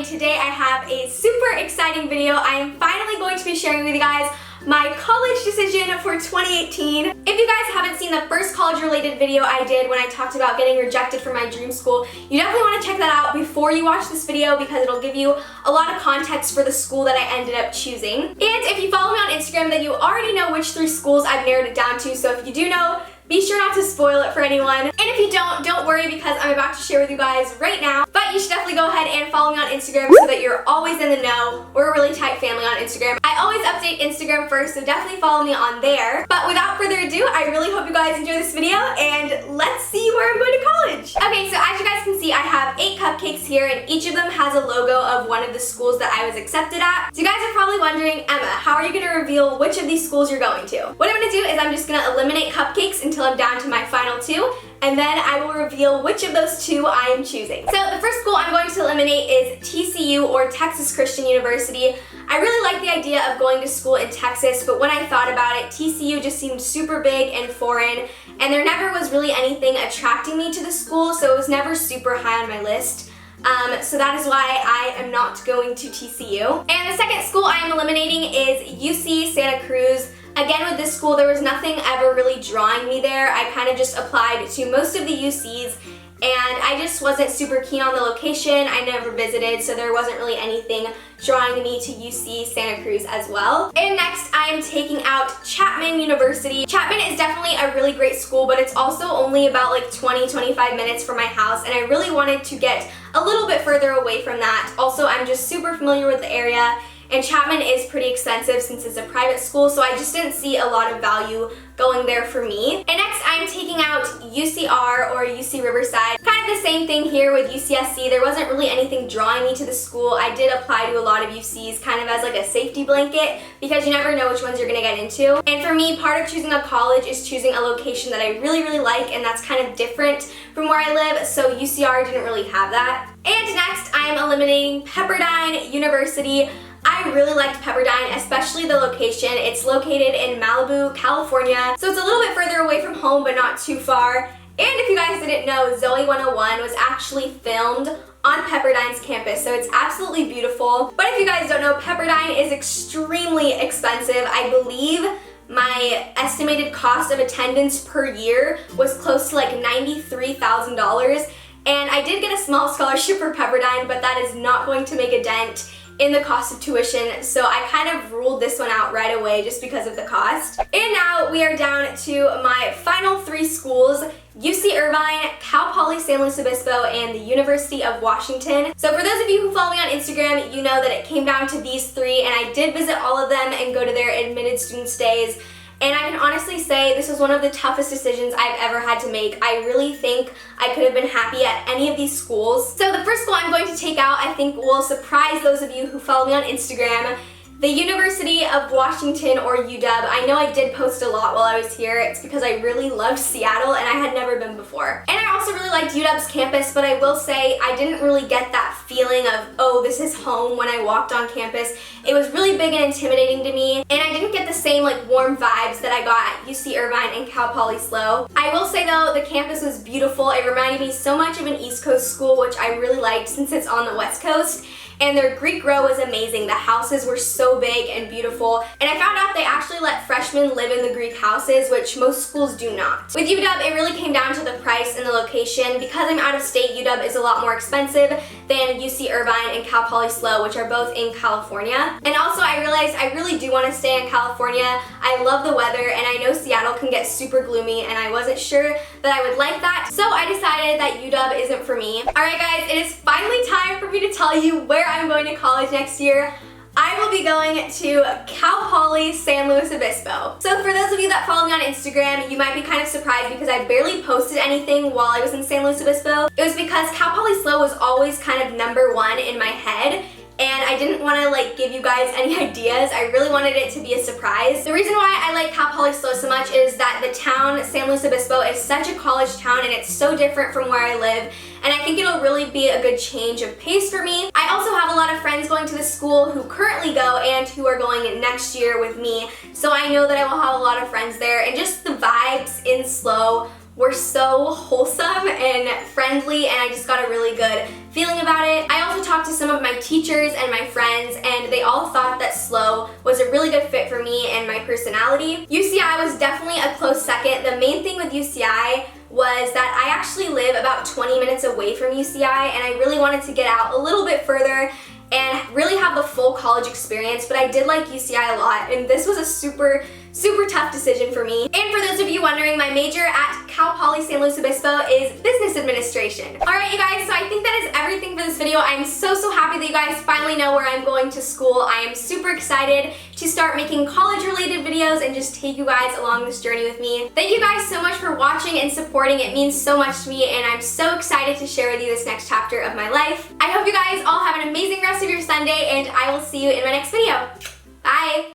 today I have a super exciting video. I am finally going to be sharing with you guys my college decision for 2018. If you guys haven't seen the first college related video I did when I talked about getting rejected from my dream school, you definitely want to check that out before you watch this video because it'll give you a lot of context for the school that I ended up choosing. And if you follow me on Instagram, then you already know which 3 schools I've narrowed it down to, so if you do know, be sure not to spoil it for anyone. And if you don't worry because I'm about to share with you guys right now. But you should definitely go ahead and follow me on Instagram so that you're always in the know. We're a really tight family on Instagram. I always update Instagram first, so definitely follow me on there. But without further ado, I really hope you guys enjoy this video and let's see where I'm going to college. Okay, so as you guys can see, I have 8 cupcakes here and each of them has a logo of one of the schools that I was accepted at. So you guys are probably wondering, Emma, how are you going to reveal which of these schools you're going to? What I'm going to do is I'm just going to eliminate cupcakes until I'm down to my final 2, and then I will reveal which of those 2 I am choosing. So the first school I'm going to eliminate is TCU, or Texas Christian University. I really like the idea of going to school in Texas, but when I thought about it, TCU just seemed super big and foreign, and there never was really anything attracting me to the school, so it was never super high on my list. So that is why I am not going to TCU. And the second school I am eliminating is UC Santa Cruz. Again, with this school, there was nothing ever really drawing me there. I kind of just applied to most of the UCs, and I just wasn't super keen on the location. I never visited, so there wasn't really anything drawing me to UC Santa Cruz as well. And next, I am taking out Chapman University. Chapman is definitely a really great school, but it's also only about like 20-25 minutes from my house, and I really wanted to get a little bit further away from that. Also, I'm just super familiar with the area, and Chapman is pretty expensive since it's a private school, so I just didn't see a lot of value going there for me. And next, I'm taking out UCR, or UC Riverside. Kind of the same thing here with UCSC. There wasn't really anything drawing me to the school. I did apply to a lot of UCs kind of as like a safety blanket because you never know which ones you're gonna get into. And for me, part of choosing a college is choosing a location that I really like, and that's kind of different from where I live, so UCR didn't really have that. And next, I am eliminating Pepperdine University. I really liked Pepperdine, especially the location. It's located in Malibu, California, so it's a little bit further away from home, but not too far. And if you guys didn't know, Zoe 101 was actually filmed on Pepperdine's campus, so it's absolutely beautiful. But if you guys don't know, Pepperdine is extremely expensive. I believe my estimated cost of attendance per year was close to like $93,000. And I did get a small scholarship for Pepperdine, but that is not going to make a dent in the cost of tuition, so I kind of ruled this one out right away just because of the cost. And now we are down to my final 3 schools: UC Irvine, Cal Poly San Luis Obispo, and the University of Washington. So for those of you who follow me on Instagram, you know that it came down to these 3, and I did visit all of them and go to their admitted student stays. And I can honestly say this was one of the toughest decisions I've ever had to make. I really think I could have been happy at any of these schools. So the first school I'm going to take out, I think will surprise those of you who follow me on Instagram. The University of Washington, or UW. I know I did post a lot while I was here. It's because I really loved Seattle and I had never been before. And I also really liked UW's campus, but I will say I didn't really get that feeling of, oh, this is home when I walked on campus. It was really big and intimidating to me, and I didn't get the same like warm vibes that I got at UC Irvine and Cal Poly SLO. I will say though, the campus was beautiful. It reminded me so much of an East Coast school, which I really liked since it's on the West Coast. And their Greek row was amazing. The houses were so big and beautiful. And I found out they actually let freshmen live in the Greek houses, which most schools do not. With UW, it really came down to the price and the location. Because I'm out of state, UW is a lot more expensive than UC Irvine and Cal Poly SLO, which are both in California. And also I realized I really do want to stay in California. I love the weather, and I know Seattle can get super gloomy, and I wasn't sure that I would like that. So I decided that UW isn't for me. Alright guys, it is finally time for me to tell you where I'm going to college next year. I will be going to Cal Poly San Luis Obispo. So for those of you that follow me on Instagram, you might be kind of surprised because I barely posted anything while I was in San Luis Obispo. It was because Cal Poly SLO was always kind of #1 in my head, and I didn't want to like give you guys any ideas. I really wanted it to be a surprise. The reason why I like Cal Poly SLO so much is that the town, San Luis Obispo, is such a college town, and it's so different from where I live. And I think it'll really be a good change of pace for me. I also have a lot of friends going to this school who currently go and who are going next year with me. So I know that I will have a lot of friends there, and just the vibes in SLO were so wholesome and friendly, and I just got a really good feeling about it. I also talked to some of my teachers and my friends, and they all thought that SLO was a really good fit for me and my personality. UCI was definitely a close second. The main thing with UCI was that I actually live about 20 minutes away from UCI, and I really wanted to get out a little bit further and really have the full college experience, but I did like UCI a lot, and this was a super tough decision for me. And for those of you wondering, my major at Cal Poly San Luis Obispo is business administration. Alright you guys, so I think that is everything for this video. I'm so happy that you guys finally know where I'm going to school. I am super excited to start making college related videos and just take you guys along this journey with me. Thank you guys so much for watching and supporting. It means so much to me, and I'm so excited to share with you this next chapter of my life. I hope you guys all have an amazing rest of your Sunday, and I will see you in my next video. Bye!